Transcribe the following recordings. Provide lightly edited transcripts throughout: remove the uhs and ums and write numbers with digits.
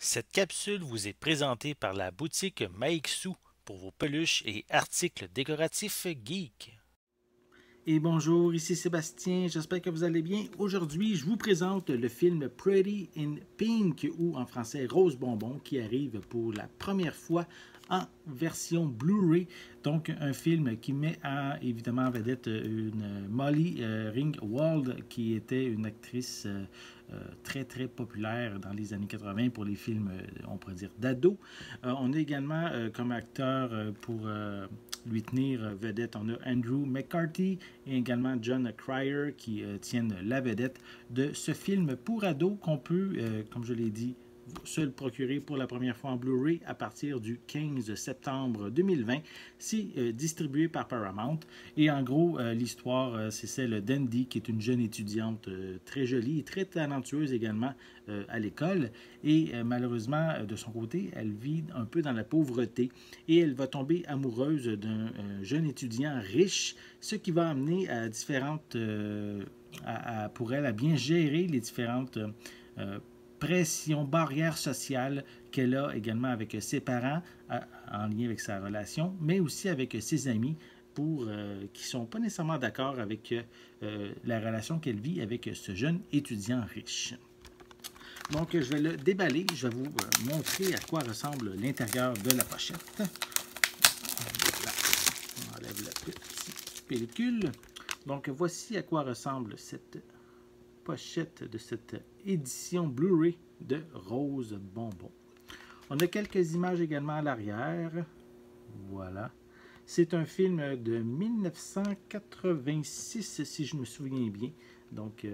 Cette capsule vous est présentée par la boutique Maixu pour vos peluches et articles décoratifs geeks. Et bonjour, ici Sébastien, j'espère que vous allez bien. Aujourd'hui, je vous présente le film Pretty in Pink, ou en français Rose Bonbon, qui arrive pour la première fois en version Blu-ray. Donc, un film qui met évidemment en vedette une Molly Ringwald, qui était une actrice très très populaire dans les années 80 pour les films, on pourrait dire, d'ados. On a également comme acteur pour lui tenir vedette, on a Andrew McCarthy et également John Cryer qui tiennent la vedette de ce film pour ados qu'on peut, comme je l'ai dit, se le procurer pour la première fois en Blu-ray à partir du 15 septembre 2020. C'est distribué par Paramount. Et en gros, l'histoire, c'est celle d'Andy, qui est une jeune étudiante très jolie et très talentueuse également à l'école. Et malheureusement, de son côté, elle vit un peu dans la pauvreté et elle va tomber amoureuse d'un jeune étudiant riche, ce qui va amener à différentes... pour elle à bien gérer les différentes pression, barrière sociale qu'elle a également avec ses parents en lien avec sa relation, mais aussi avec ses amis qui ne sont pas nécessairement d'accord avec la relation qu'elle vit avec ce jeune étudiant riche. Donc, je vais le déballer. Je vais vous montrer à quoi ressemble l'intérieur de la pochette. Voilà. On enlève la petite pellicule. Donc, voici à quoi ressemble cette pochette de cette édition Blu-ray de Rose Bonbon. On a quelques images également à l'arrière. Voilà. C'est un film de 1986, si je me souviens bien. Donc,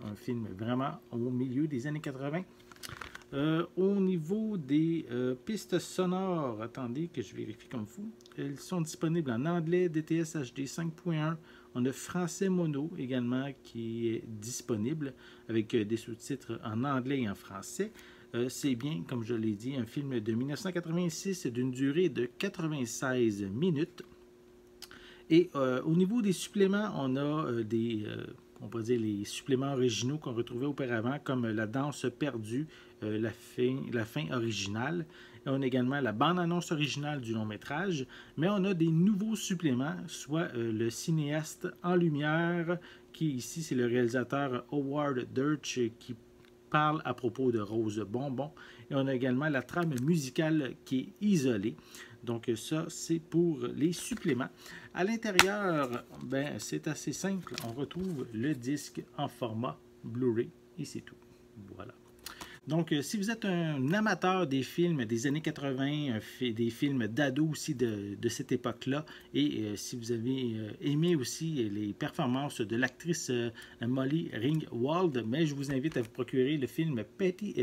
un film vraiment au milieu des années 80. Au niveau des pistes sonores, attendez que je vérifie comme fou. Elles sont disponibles en anglais, DTS HD 5.1. On a français mono également qui est disponible avec des sous-titres en anglais et en français. C'est bien, comme je l'ai dit, un film de 1986 d'une durée de 96 minutes. Et au niveau des suppléments, on a on pourrait dire les suppléments originaux qu'on retrouvait auparavant, comme la danse perdue, la fin originale. Et on a également la bande-annonce originale du long-métrage, mais on a des nouveaux suppléments, soit le cinéaste en lumière, qui ici c'est le réalisateur Howard Dirch qui parle à propos de Rose Bonbon. Et on a également la trame musicale qui est isolée. Donc ça, c'est pour les suppléments. À l'intérieur, ben, c'est assez simple. On retrouve le disque en format Blu-ray et c'est tout. Voilà. Donc, si vous êtes un amateur des films des années 80, des films d'ados aussi de cette époque-là, et si vous avez aimé aussi les performances de l'actrice Molly Ringwald, mais je vous invite à vous procurer le film Pretty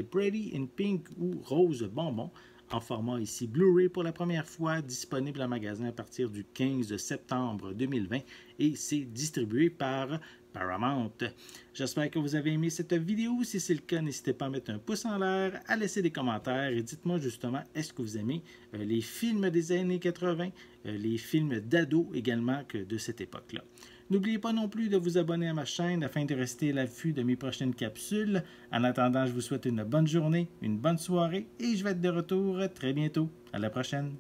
in Pink ou Rose Bonbon en format ici Blu-ray pour la première fois, disponible en magasin à partir du 15 septembre 2020 et c'est distribué par Paramount. J'espère que vous avez aimé cette vidéo. Si c'est le cas, n'hésitez pas à mettre un pouce en l'air, à laisser des commentaires et dites-moi justement, est-ce que vous aimez les films des années 80, les films d'ados également de cette époque-là. N'oubliez pas non plus de vous abonner à ma chaîne afin de rester à l'affût de mes prochaines capsules. En attendant, je vous souhaite une bonne journée, une bonne soirée et je vais être de retour très bientôt. À la prochaine!